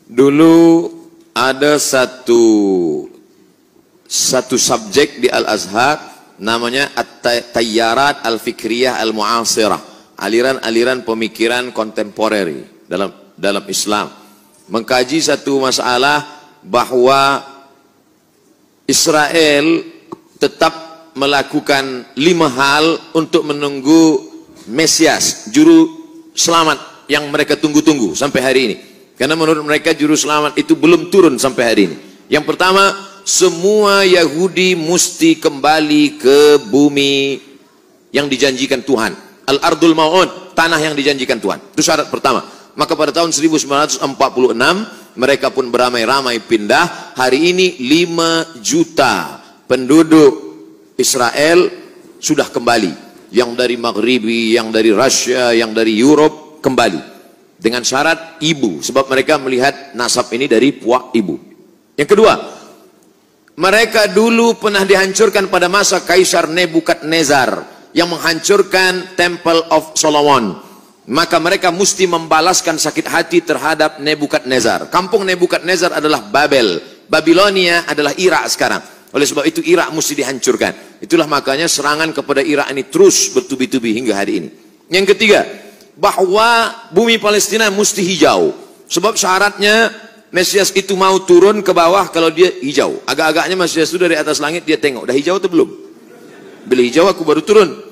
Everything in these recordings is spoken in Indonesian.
Dulu ada satu subjek di Al-Azhar namanya At-Tayyarat Al-Fikriyah Al-Mu'asirah, aliran-aliran pemikiran kontemporer dalam Islam, mengkaji satu masalah bahwa Israel tetap melakukan 5 hal untuk menunggu Mesias, juru selamat yang mereka tunggu-tunggu sampai hari ini. Karena menurut mereka juru selamat itu belum turun sampai hari ini. Yang pertama, semua Yahudi mesti kembali ke bumi yang dijanjikan Tuhan. Al-Ardul Mau'ud, tanah yang dijanjikan Tuhan. Itu syarat pertama. Maka pada tahun 1946 mereka pun beramai-ramai pindah. Hari ini 5 juta penduduk Israel sudah kembali. Yang dari Maghribi, yang dari Rusia, yang dari Europe kembali. Dengan syarat ibu, sebab mereka melihat nasab ini dari puak ibu. Yang kedua, mereka dulu pernah dihancurkan pada masa Kaisar Nebukadnezar yang menghancurkan Temple of Solomon. Maka mereka mesti membalaskan sakit hati terhadap Nebukadnezar. Kampung Nebukadnezar adalah Babel, Babilonia adalah Irak sekarang. Oleh sebab itu Irak mesti dihancurkan. Itulah makanya serangan kepada Irak ini terus bertubi-tubi hingga hari ini. Yang ketiga, bahwa bumi Palestina mesti hijau. Sebab syaratnya Mesias itu mau turun ke bawah kalau dia hijau. Agak-agaknya Mesias itu dari atas langit dia tengok, dah hijau atau belum? Bila hijau aku baru turun.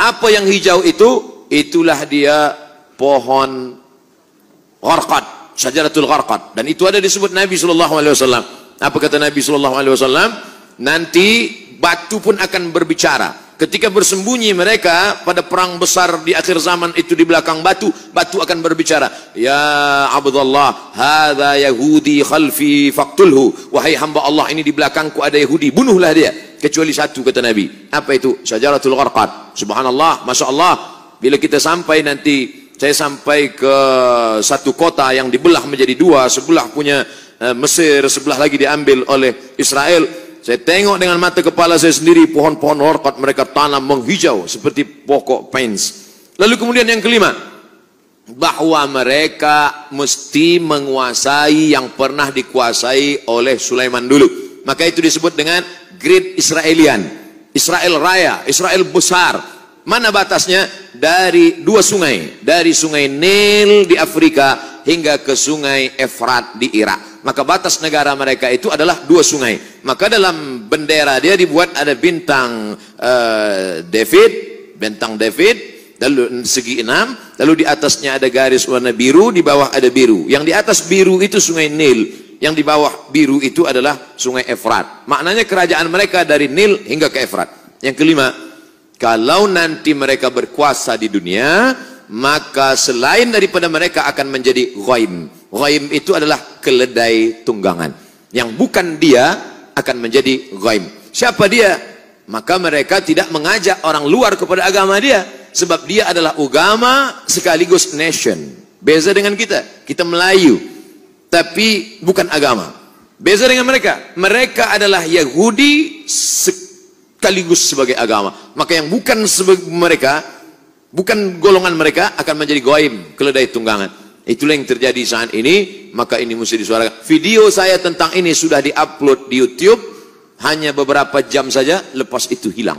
Apa yang hijau itu? Itulah dia pohon gharqad, syajaratul gharqad. Dan itu ada disebut Nabi SAW. Apa kata Nabi SAW? Nanti batu pun akan berbicara. Ketika bersembunyi mereka pada perang besar di akhir zaman itu di belakang batu, batu akan berbicara. Ya Abdullah, hadza Yahudi khalfi faqtulhu. Wahai hamba Allah, ini di belakangku ada Yahudi, bunuhlah dia. Kecuali satu, kata Nabi. Apa itu? Syajaratul gharqad. Subhanallah, Masya Allah. Bila kita sampai nanti, saya sampai ke satu kota yang dibelah menjadi 2, sebelah punya Mesir, sebelah lagi diambil oleh Israel. Saya tengok dengan mata kepala saya sendiri pohon-pohon gharqad mereka tanam menghijau seperti pokok pines. Lalu kemudian yang kelima, bahwa mereka mesti menguasai yang pernah dikuasai oleh Sulaiman dulu. Maka itu disebut dengan Great Israelian, Israel Raya, Israel besar. Mana batasnya? Dari 2 sungai, dari sungai Nil di Afrika hingga ke sungai Efrat di Irak. Maka batas negara mereka itu adalah 2 sungai. Maka dalam bendera dia dibuat ada bintang David, lalu segi 6, lalu di atasnya ada garis warna biru, di bawah ada biru. Yang di atas biru itu sungai Nil, yang di bawah biru itu adalah sungai Efrat. Maknanya kerajaan mereka dari Nil hingga ke Efrat. Yang kelima, kalau nanti mereka berkuasa di dunia, maka selain daripada mereka akan menjadi ghaim. Ghaim itu adalah keledai tunggangan. Yang bukan dia akan menjadi ghaim. Siapa dia? Maka mereka tidak mengajak orang luar kepada agama dia. Sebab dia adalah agama sekaligus nation. Beza dengan kita. Kita Melayu. Tapi bukan agama. Beza dengan mereka. Mereka adalah Yahudi sekaligus sebagai agama. Maka yang bukan mereka, bukan golongan mereka akan menjadi ghaim, keledai tunggangan. Itulah yang terjadi saat ini. Maka ini mesti disuarakan. Video saya tentang ini sudah diupload di YouTube, hanya beberapa jam saja, lepas itu hilang.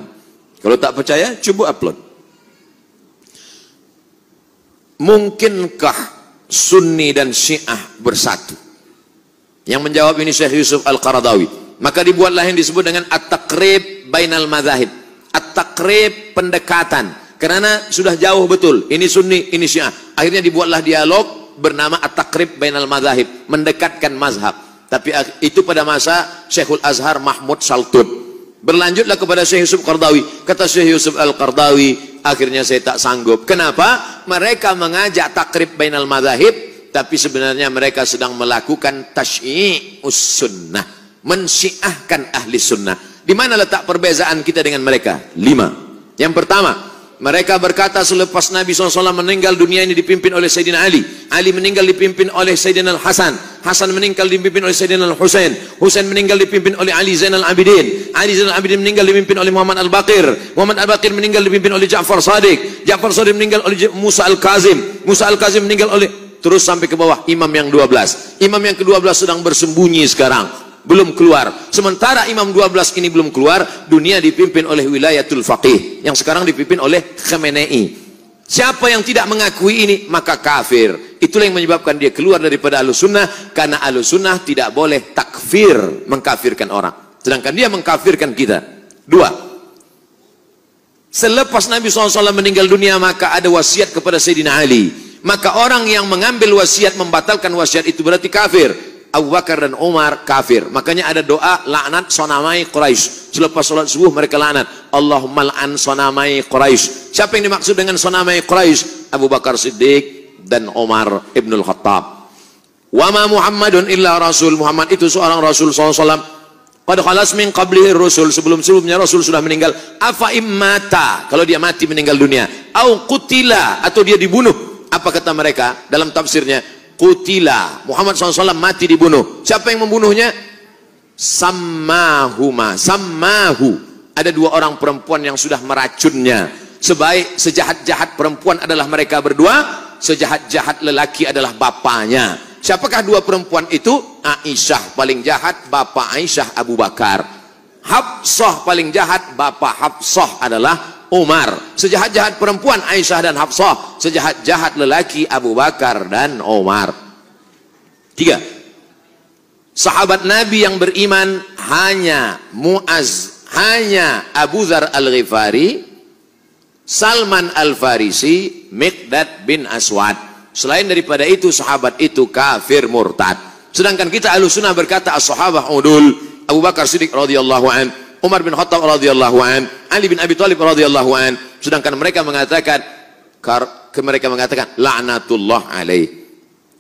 Kalau tak percaya, coba upload. Mungkinkah Sunni dan Syiah bersatu? Yang menjawab ini Syekh Yusuf Al-Qaradawi. Maka dibuatlah yang disebut dengan At-Taqrib Bainal Madzahib. At-Taqrib, pendekatan. Karena sudah jauh betul. Ini Sunni, ini Syiah. Akhirnya dibuatlah dialog bernama At-Taqrib Bainal Madzahib, mendekatkan mazhab. Tapi itu pada masa Syekhul Azhar Mahmud Saltut. Berlanjutlah kepada Syekh Yusuf Qaradawi. Kata Syekh Yusuf Al-Qaradawi, akhirnya saya tak sanggup. Kenapa? Mereka mengajak Taqrib Bainal Madzahib, tapi sebenarnya mereka sedang melakukan tasyyi'us sunnah, mensyiahkan ahli sunnah. Di mana letak perbezaan kita dengan mereka? 5. Yang pertama, mereka berkata selepas Nabi SAW meninggal, dunia ini dipimpin oleh Sayyidina Ali. Ali meninggal dipimpin oleh Sayyidina Al-Hasan. Hasan meninggal dipimpin oleh Sayyidina Al-Husain. Husain meninggal dipimpin oleh Ali Zainal Abidin. Ali Zainal Abidin meninggal dipimpin oleh Muhammad Al-Baqir. Muhammad Al-Baqir meninggal dipimpin oleh Ja'far Sadiq. Ja'far Sadiq meninggal oleh Musa Al-Kazim. Musa Al-Kazim meninggal oleh terus sampai ke bawah imam yang 12. Imam yang ke-12 sedang bersembunyi sekarang, belum keluar. Sementara imam 12 ini belum keluar, dunia dipimpin oleh wilayatul faqih yang sekarang dipimpin oleh Khamenei. Siapa yang tidak mengakui ini maka kafir. Itulah yang menyebabkan dia keluar daripada Ahlussunnah, karena Ahlussunnah tidak boleh takfir, mengkafirkan orang. Sedangkan dia mengkafirkan kita. Dua, selepas Nabi SAW meninggal dunia maka ada wasiat kepada Sayyidina Ali. Maka orang yang mengambil wasiat membatalkan wasiat itu berarti kafir. Abu Bakar dan Umar kafir. Makanya ada doa laknat sonamai Quraisy. Selepas sholat subuh mereka laknat, Allahumma la'an sonamai Quraisy. Siapa yang dimaksud dengan sonamai Quraisy? Abu Bakar Siddiq dan Umar ibnul Khattab. Wa ma Muhammadun illa rasul. Muhammad itu seorang Rasul SAW. Qad khalas min qablihi rusul, sebelum-sebelumnya Rasul sudah meninggal. Afa immata, kalau dia mati meninggal dunia, au qutila, atau dia dibunuh. Apa kata mereka dalam tafsirnya? Qutila, Muhammad SAW mati dibunuh. Siapa yang membunuhnya? Sammahuma, sammahu. Ada dua orang perempuan yang sudah meracunnya. Sejahat-jahat perempuan adalah mereka berdua, sejahat-jahat lelaki adalah bapaknya. Siapakah dua perempuan itu? Aisyah paling jahat, bapak Aisyah Abu Bakar. Hafsah paling jahat, bapak Hafsah adalah Umar. Sejahat-jahat perempuan Aisyah dan Hafsah, sejahat-jahat lelaki Abu Bakar dan Umar. Tiga, sahabat Nabi yang beriman hanya Muaz, hanya Abu Dzar Al-Ghifari, Salman Al-Farisi, Miqdad bin Aswad. Selain daripada itu, sahabat itu kafir murtad. Sedangkan kita Ahlussunnah berkata as-sahabah udul. Abu Bakar Siddiq radhiyallahu an, Umar bin Khattab radhiyallahu an, Ali bin Abi Thalib radhiyallahu an. Sedangkan mereka mengatakan la'natullah alaih.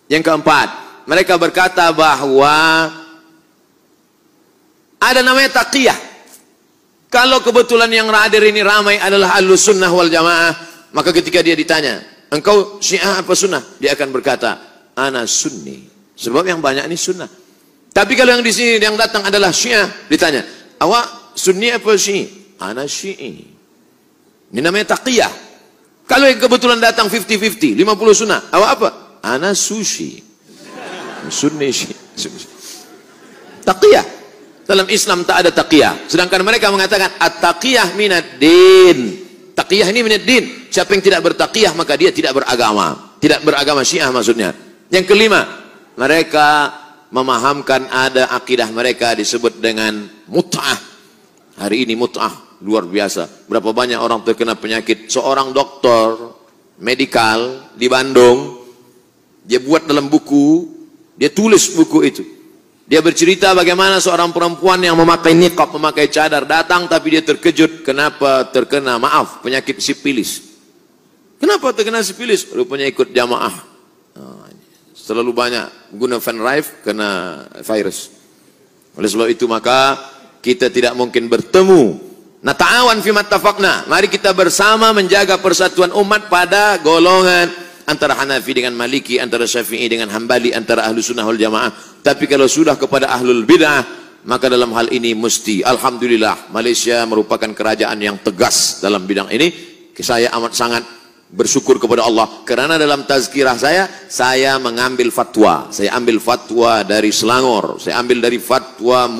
Yang keempat, mereka berkata bahwa ada namanya taqiyah. Kalau kebetulan yang hadir ini ramai adalah Ahlussunnah wal Jamaah, maka ketika dia ditanya, engkau Syiah apa Sunnah? Dia akan berkata, ana Sunni. Sebab yang banyak ini Sunnah. Tapi kalau yang di sini yang datang adalah Syiah, ditanya, awak Sunni apa Syi'i? Ana Syi'i. Ini namanya taqiyah. Kalau yang kebetulan datang 50-50, 50 Sunnah, awak apa? Ana Sushi. Sunni Syi'i. Taqiyah. Dalam Islam tak ada taqiyah. Sedangkan mereka mengatakan at-taqiyah minad din. Taqiyah ini minad din. Siapa yang tidak bertaqiyah maka dia tidak beragama. Tidak beragama Syiah maksudnya. Yang kelima, mereka memahamkan ada akidah mereka disebut dengan mut'ah. Hari ini mut'ah luar biasa. Berapa banyak orang terkena penyakit. Seorang dokter medikal di Bandung, dia buat dalam buku, dia tulis buku itu. Dia bercerita bagaimana seorang perempuan yang memakai niqab, memakai cadar datang tapi dia terkejut kenapa terkena penyakit sipilis. Kenapa terkena sipilis? Rupanya ikut jamaah. Terlalu banyak guna fan rife kena virus. Oleh sebab itu maka kita tidak mungkin bertemu. Nata'awan fi mattafaqna. Mari kita bersama menjaga persatuan umat pada golongan antara Hanafi dengan Maliki, antara Syafi'i dengan Hambali, antara Ahlussunnah wal Jamaah. Tapi kalau sudah kepada Ahlul Bid'ah, maka dalam hal ini mesti, alhamdulillah, Malaysia merupakan kerajaan yang tegas dalam bidang ini. Saya amat sangat bersyukur kepada Allah, kerana dalam tazkirah saya mengambil fatwa. Saya ambil fatwa dari Selangor, saya ambil dari fatwa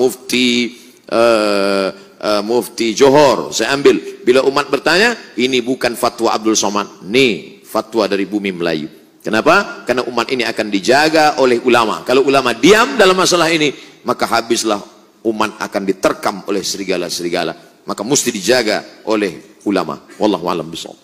Mufti Johor. Saya ambil, bila umat bertanya, ini bukan fatwa Abdul Somad, ini fatwa dari bumi Melayu. Kenapa? Karena umat ini akan dijaga oleh ulama. Kalau ulama diam dalam masalah ini, maka habislah umat akan diterkam oleh serigala-serigala. Maka mesti dijaga oleh ulama. Wallahu a'lam bishawab.